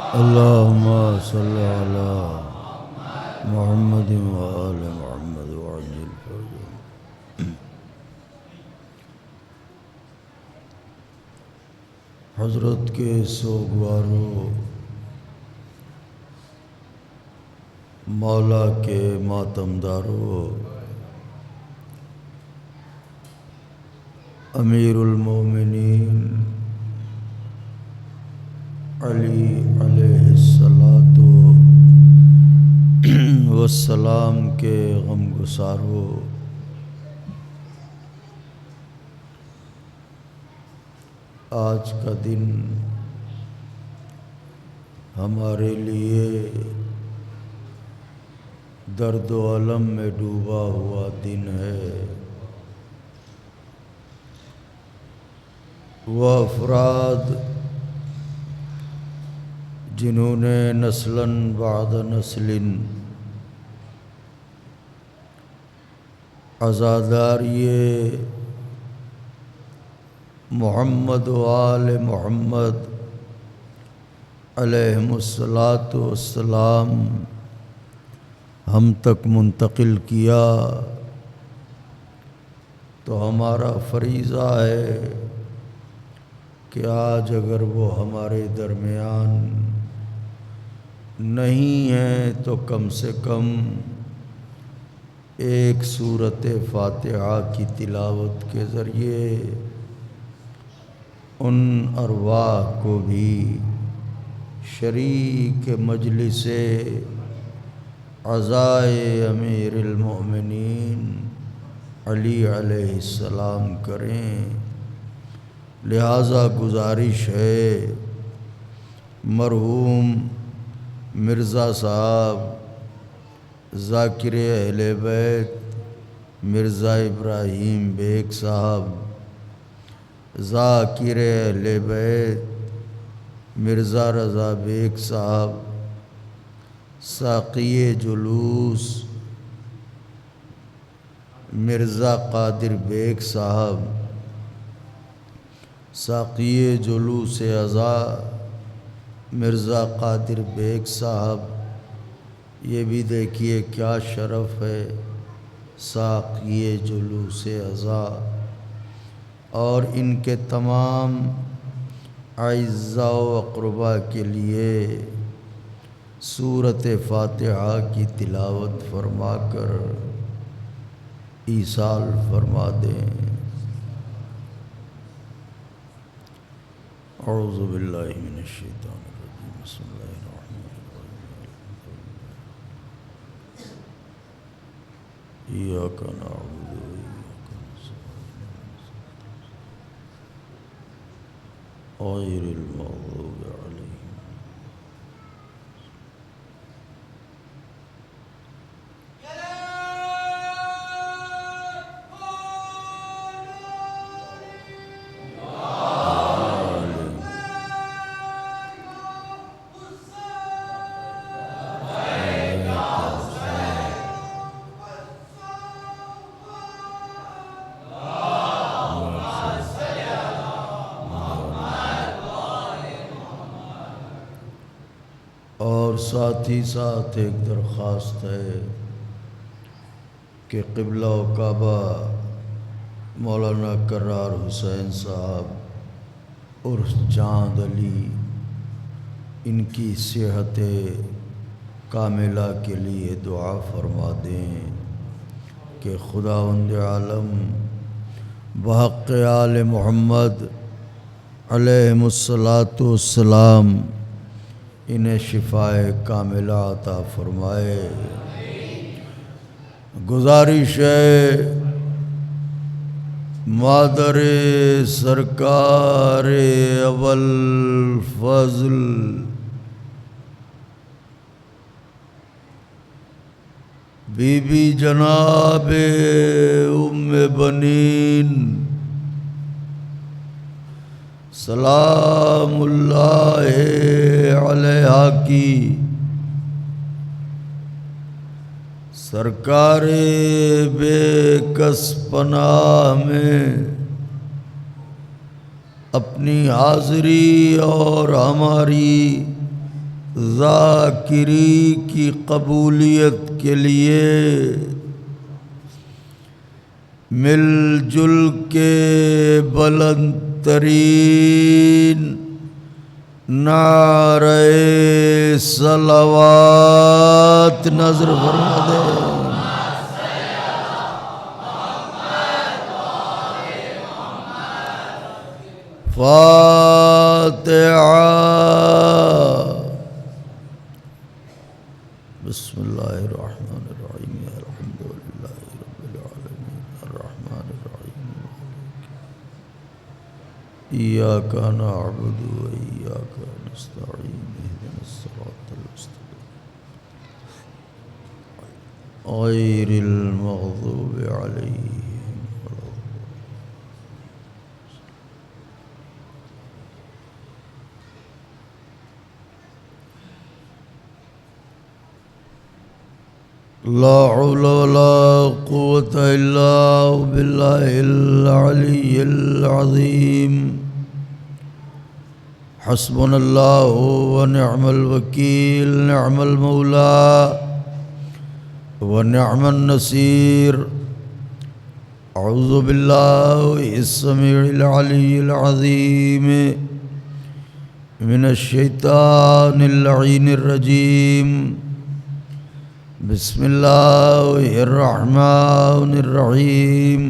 اللهم صل على محمد وآل محمد وعجل فرجهم. حضرت کے سوگواروں، مولا کے ماتمداروں، امیر المومنین علی علیہ الصلاۃ والسلام کے غم گساروں، آج کا دن ہمارے لیے درد و الم میں ڈوبا ہوا دن ہے۔ وہ افراد جنہوں نے نسلاً بعد نسل عزاداری محمد و آل محمد علیہم الصلاۃ والسلام ہم تک منتقل کیا، تو ہمارا فریضہ ہے کہ آج اگر وہ ہمارے درمیان نہیں ہیں تو کم سے کم ایک سورۃ فاتحہ کی تلاوت کے ذریعے ان ارواح کو بھی شریک مجلس عزائے امیر المؤمنین علی علیہ السلام کریں۔ لہذا گزارش ہے مرحوم مرزا صاحب ذاکر اہل بیت مرزا ابراہیم بیگ صاحب، ذاکر اہل بیت مرزا رضا بیگ صاحب، ساقی جلوس مرزا قادر بیگ صاحب، ساقی جلوس عزا مرزا قادر بیگ صاحب، یہ بھی دیکھیے کیا شرف ہے، ساقی جلوس عزا، اور ان کے تمام اعزاء و اقربا کے لیے سورۃ فاتحہ کی تلاوت فرما کر ایصال فرما دیں۔ اعوذ باللہ من الشیطان الرجیم، بسم اللہ الرحمن الرحیم، ایاک نعبد و ایاک نستعین، غیر المغضوب علیہم۔ اور ساتھ ہی ساتھ ایک درخواست ہے کہ قبلہ و کعبہ مولانا کرار حسین صاحب عرف چاند علی، ان کی صحت کاملہ کے لیے دعا فرما دیں کہ خداوند عالم بحق آل محمد علیہم الصلاۃ والسلام انہیں شفائے کاملہ عطا فرمائے۔ گزارش ہے مادر سرکار اول فضل بی بی جناب ام بنین سلام اللہ علیہا کی سرکار بے کس پناہ میں اپنی حاضری اور ہماری ذاکری کی قبولیت کے لیے مل جل کے بلند ترین نعرہ صلوات نظر فرما دے۔ فاتحہ۔ بسم اللہ الرحمن الرحیم الحمد للہ رب العالمین الرحمن الرحیم ایاک نعبد و ایاک نستعین اہدنا الصراط المستقیم غیر المغضوب علیہم لا حول ولا قوة إلا بالله العلي العظيم حسبنا الله ونعم الوكيل نعم المولى ونعم النصير أعوذ بالله السميع العلي العظيم من الشيطان اللعين الرجيم بسم الله الرحمن الرحيم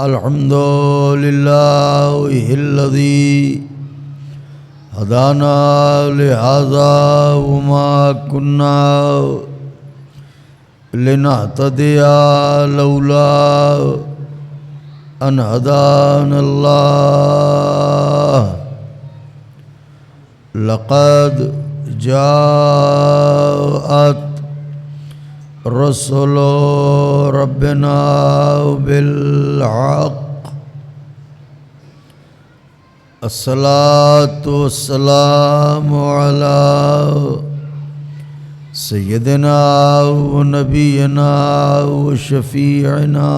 الحمد لله الذي هدانا لهذا وما كنا لنهتدي لولا أن هدانا الله لقد جاءت رسول ربنا بالحق الصلاة والسلام على سيدنا ونبينا وشفيعنا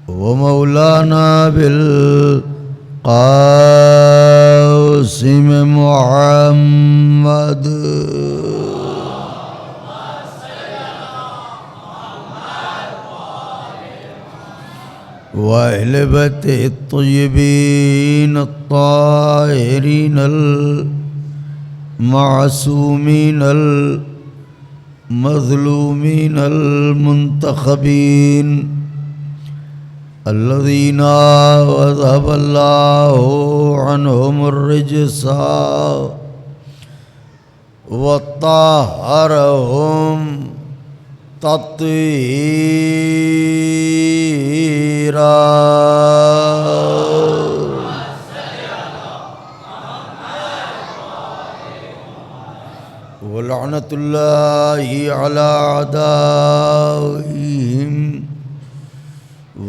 ومولانا بالقاسم محمد وأهل بيته الطيبين الطاهرين المعصومين المظلومين المنتخبين الذين أذهب الله عنهم الرجس وطهرهم تطهيرا ولعنة الله على أعدائهم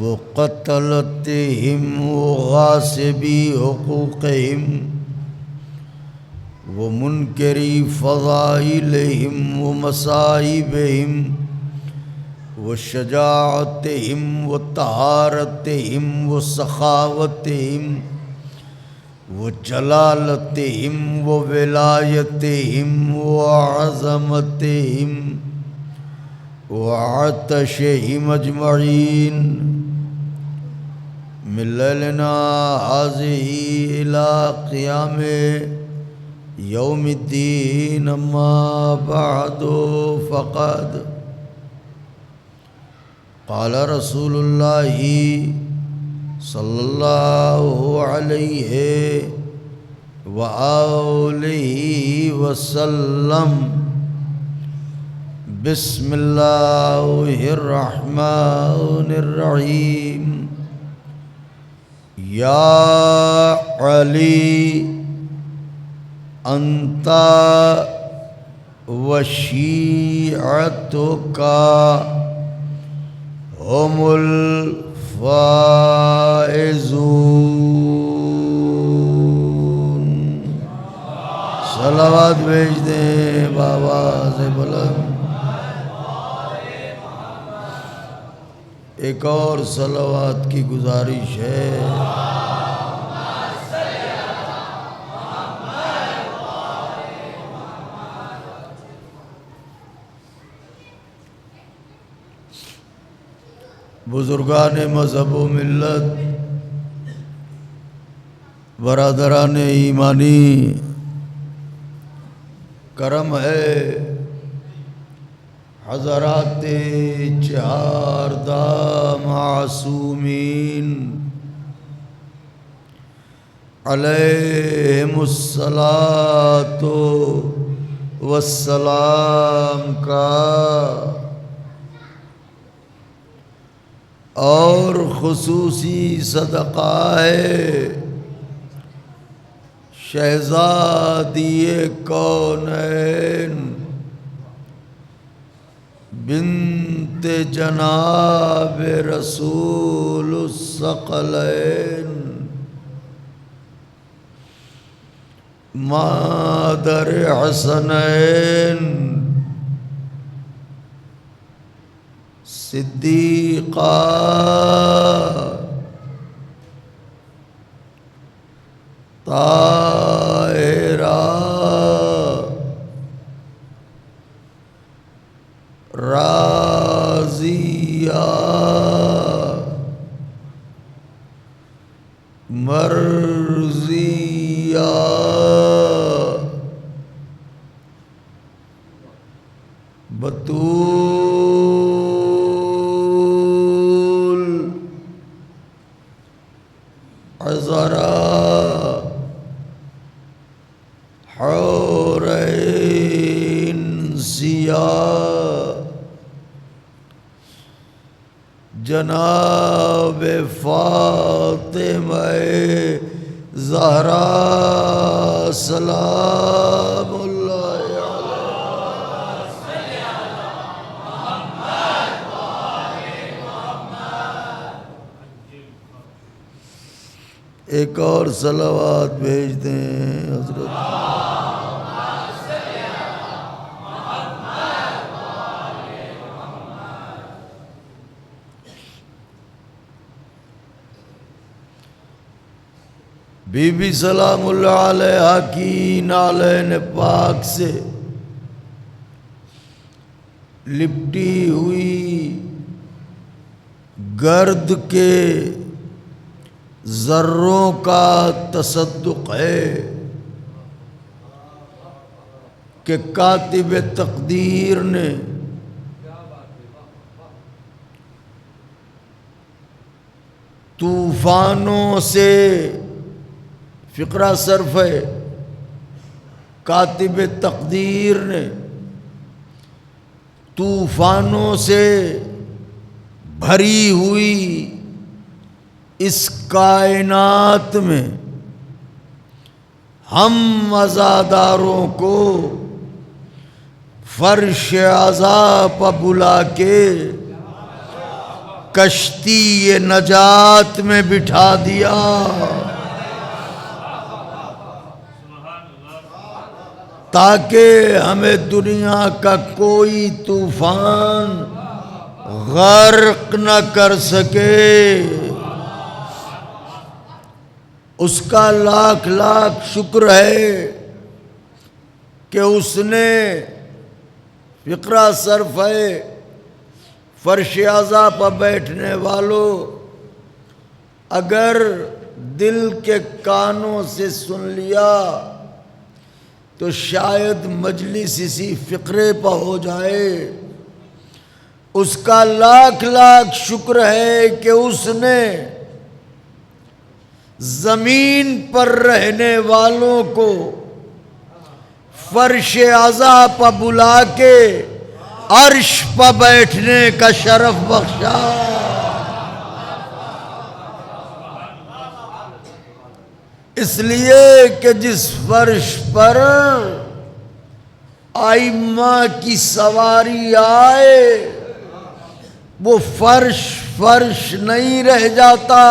وقتلتهم وغاصبي حقوقهم ومنكري فضائلهم ومصائبهم وشجاعتهم وطهارتهم وسخاوتهم وجلالتهم وولايتهم وعظمتهم وعطشهم أجمعين من ليلنا هذه إلى قيام يوم الدين أما بعد فقد قال رسول الله صلى الله عليه وآله وسلم بسم الله الرحمن الرحيم يا علي أنت وشيعتك هم الفائزون صلوات بھیج دیں بابا سے بلند ایک اور صلوات کی گزارش ہے بزرگان مذہب و ملت، برادران ایمانی، کرم ہے حضرات چہاردہ معصومین علیہم الصلاۃ والسلام کا، اور خصوصی صدقہ ہے شہزادی کونین بنت جناب رسول الثقلین مادر حسنین صدیقہ طاہرہ راضیہ مرضیہ بتول عذرا حورین سیاہ جناب فاطمہ زہرا سلام اللہ ایک اور صلوات بھیج دیں حضرت۔ بی بی سلام اللہ علیہا کی نالین پاک سے لپٹی ہوئی گرد کے ذروں کا تصدق ہے کہ کاتب تقدیر نے طوفانوں سے، فقرہ صرف ہے، کاتب تقدیر نے طوفانوں سے بھری ہوئی اس کائنات میں ہم عزاداروں کو فرش عزا پہ بلا کے کشتی نجات میں بٹھا دیا، تاکہ ہمیں دنیا کا کوئی طوفان غرق نہ کر سکے۔ اس کا لاکھ لاکھ شکر ہے کہ اس نے، فقرہ صرف ہے، فرش عزا پر بیٹھنے والوں اگر دل کے کانوں سے سن لیا تو شاید مجلس اسی فقرے پر ہو جائے۔ اس کا لاکھ لاکھ شکر ہے کہ اس نے زمین پر رہنے والوں کو فرش عزا پر بلا کے عرش پر بیٹھنے کا شرف بخشا۔ اس لیے کہ جس فرش پر ائمہ کی سواری آئے وہ فرش فرش نہیں رہ جاتا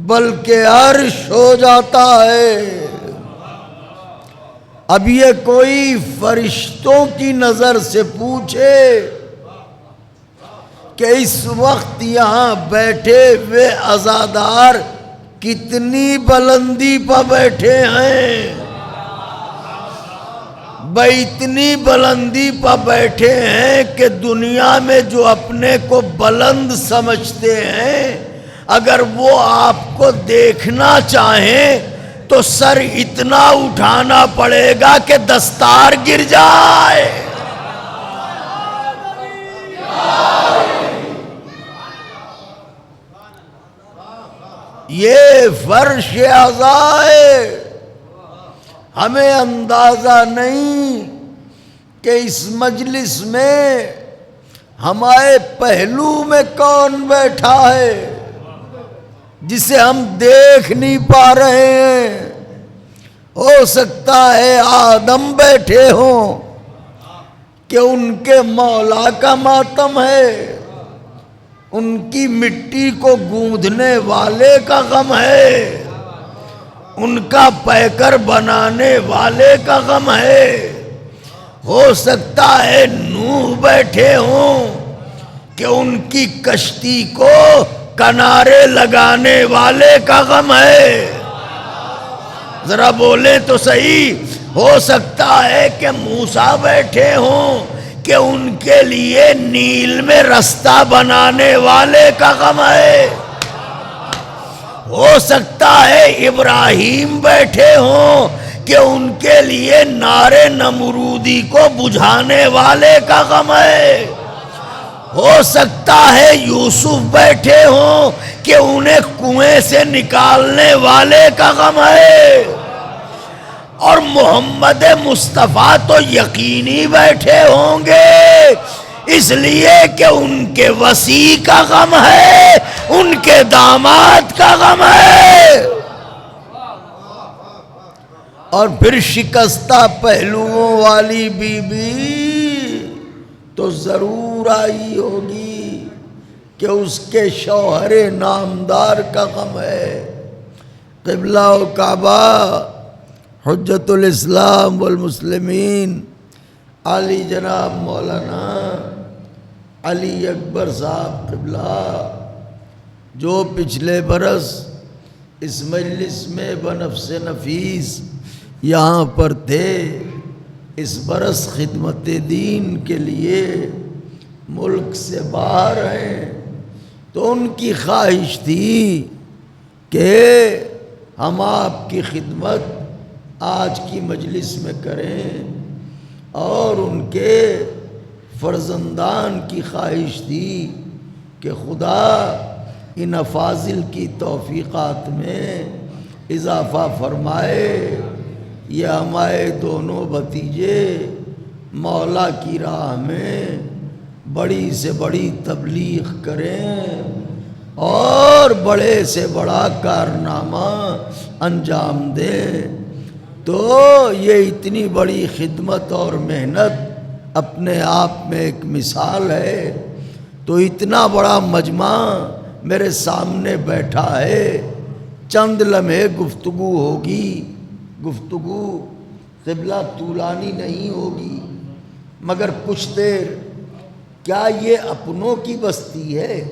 بلکہ عرش ہو جاتا ہے۔ اب یہ کوئی فرشتوں کی نظر سے پوچھے کہ اس وقت یہاں بیٹھے ہوئے عزادار کتنی بلندی پر بیٹھے ہیں، وہ اتنی بلندی پر بیٹھے ہیں کہ دنیا میں جو اپنے کو بلند سمجھتے ہیں اگر وہ آپ کو دیکھنا چاہیں تو سر اتنا اٹھانا پڑے گا کہ دستار گر جائے. یہ فرش عزائے. ہمیں اندازہ نہیں کہ اس مجلس میں ہمارے پہلو میں کون بیٹھا ہے جسے ہم دیکھ نہیں پا رہے ہیں. ہو سکتا ہے آدم بیٹھے ہوں کہ ان کے مولا کا ماتم ہے، ان کی مٹی کو گوندھنے والے کا غم ہے، ان کا پیکر بنانے والے کا غم ہے. ہو سکتا ہے نوح بیٹھے ہوں کہ ان کی کشتی کو کنارے لگانے والے کا غم ہے. ذرا بولیں تو صحیح. ہو سکتا ہے کہ موسیٰ بیٹھے ہوں کہ ان کے لیے نیل میں رستہ بنانے والے کا غم ہے. ہو سکتا ہے ابراہیم بیٹھے ہوں کہ ان کے لیے نار نمرودی کو بجھانے والے کا غم ہے. ہو سکتا ہے یوسف بیٹھے ہوں کہ انہیں کنویں سے نکالنے والے کا غم ہے. اور محمد مصطفیٰ تو یقینی بیٹھے ہوں گے اس لیے کہ ان کے وسیع کا غم ہے، ان کے داماد کا غم ہے. اور پھر شکستہ پہلوؤں والی بی بی تو ضرور آئی ہوگی کہ اس کے شوہر نامدار کا غم ہے. قبلہ و کعبہ حجت الاسلام والمسلمین علی جناب مولانا علی اکبر صاحب قبلہ، جو پچھلے برس اس مجلس میں بنفس نفیس یہاں پر تھے، اس برس خدمت دین کے لیے ملک سے باہر ہیں، تو ان کی خواہش تھی کہ ہم آپ کی خدمت آج کی مجلس میں کریں، اور ان کے فرزندان کی خواہش تھی کہ خدا ان افاضل کی توفیقات میں اضافہ فرمائے. یہ ہمارے دونوں بھتیجے مولا کی راہ میں بڑی سے بڑی تبلیغ کریں اور بڑے سے بڑا کارنامہ انجام دیں. تو یہ اتنی بڑی خدمت اور محنت اپنے آپ میں ایک مثال ہے. تو اتنا بڑا مجمع میرے سامنے بیٹھا ہے، چند لمحے گفتگو ہوگی. گفتگو قبلہ طولانی نہیں ہوگی مگر کچھ دیر. کیا یہ اپنوں کی بستی ہے؟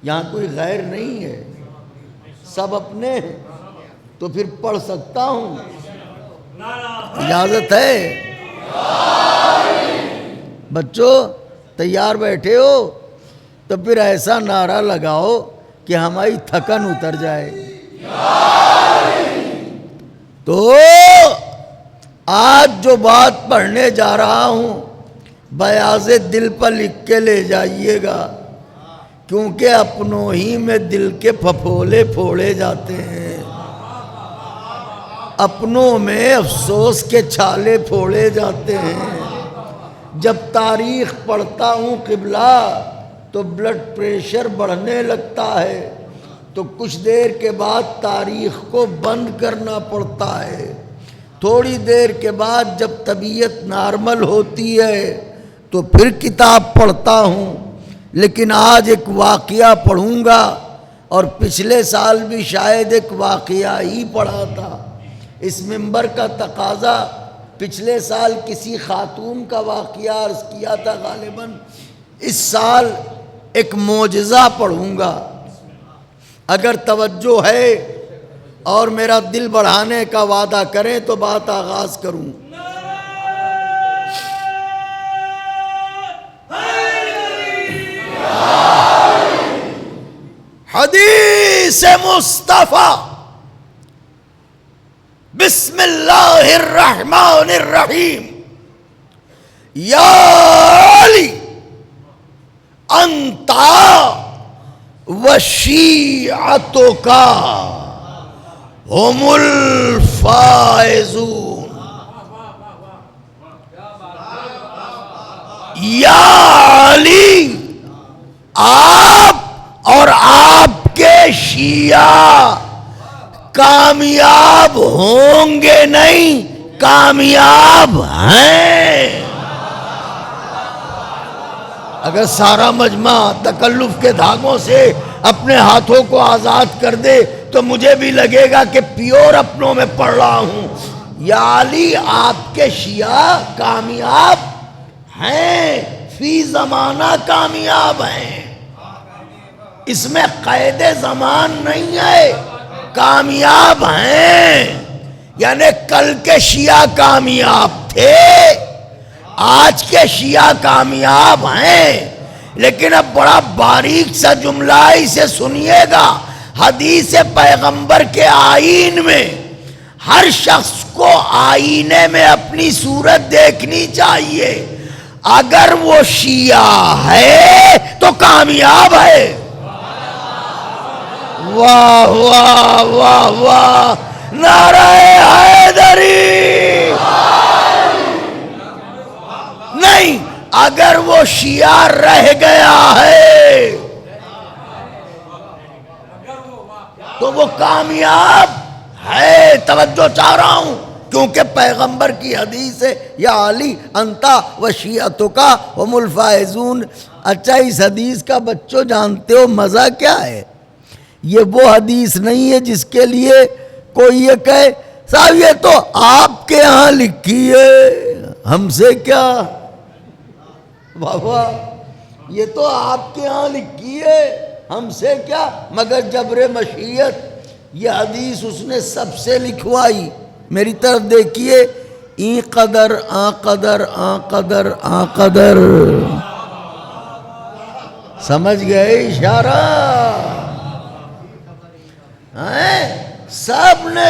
یہاں کوئی غیر نہیں ہے، سب اپنے ہیں. تو پھر پڑھ سکتا ہوں؟ اجازت ہے؟ بچوں تیار بیٹھے ہو تو پھر ایسا نعرہ لگاؤ کہ ہماری تھکن اتر جائے. تو آج جو بات پڑھنے جا رہا ہوں بیاض دل پر لکھ کے لے جائیے گا، کیونکہ اپنوں ہی میں دل کے پھپھولے پھوڑے جاتے ہیں، اپنوں میں افسوس کے چھالے پھوڑے جاتے ہیں. جب تاریخ پڑھتا ہوں قبلہ تو بلڈ پریشر بڑھنے لگتا ہے، تو کچھ دیر کے بعد تاریخ کو بند کرنا پڑتا ہے. تھوڑی دیر کے بعد جب طبیعت نارمل ہوتی ہے تو پھر کتاب پڑھتا ہوں. لیکن آج ایک واقعہ پڑھوں گا، اور پچھلے سال بھی شاید ایک واقعہ ہی پڑھا تھا. اس منبر کا تقاضا پچھلے سال کسی خاتون کا واقعہ عرض کیا تھا غالباً. اس سال ایک معجزہ پڑھوں گا. اگر توجہ ہے اور میرا دل بڑھانے کا وعدہ کریں تو بات آغاز کروں. حدیث مصطفیٰ بسم اللہ الرحمن الرحیم یا علی انتا وشیعتک ہم الفائزون. یا علی آپ اور آپ کے شیعہ کامیاب ہوں گے نہیں، کامیاب ہیں. اگر سارا مجمع تکلف کے دھاگوں سے اپنے ہاتھوں کو آزاد کر دے تو مجھے بھی لگے گا کہ پیور اپنوں میں پڑھ رہا ہوں. یا علی آپ کے شیعہ کامیاب ہیں، فی زمانہ کامیاب ہیں. اس میں قید زمان نہیں ہے، کامیاب ہیں. یعنی کل کے شیعہ کامیاب تھے، آج کے شیعہ کامیاب ہیں. لیکن اب بڑا باریک سا جملہ ہے، اسے سنیے گا. حدیث پیغمبر کے آئین میں ہر شخص کو آئینے میں اپنی صورت دیکھنی چاہیے. اگر وہ شیعہ ہے تو کامیاب ہے. واہ واہ واہ واہ، نعرہ حیدری. نہیں، اگر وہ شیعہ رہ گیا ہے تو وہ کامیاب ہے. توجہ چاہ رہا ہوں کیونکہ پیغمبر کی حدیث ہے یا علی انتا وشیعتک ہم الفائزون. اچھا، اس حدیث کا بچوں جانتے ہو مزہ کیا ہے؟ یہ وہ حدیث نہیں ہے جس کے لیے کوئی یہ کہے صاحب یہ تو آپ کے ہاں لکھی ہے، ہم سے کیا. بابا یہ تو آپ کے ہاں لکھی ہے، ہم سے کیا. مگر جبر مشیت یہ حدیث اس نے سب سے لکھوائی. میری طرف دیکھیے، این قدر آن قدر آن قدر آن قدر. سمجھ گئے اشارہ؟ سب نے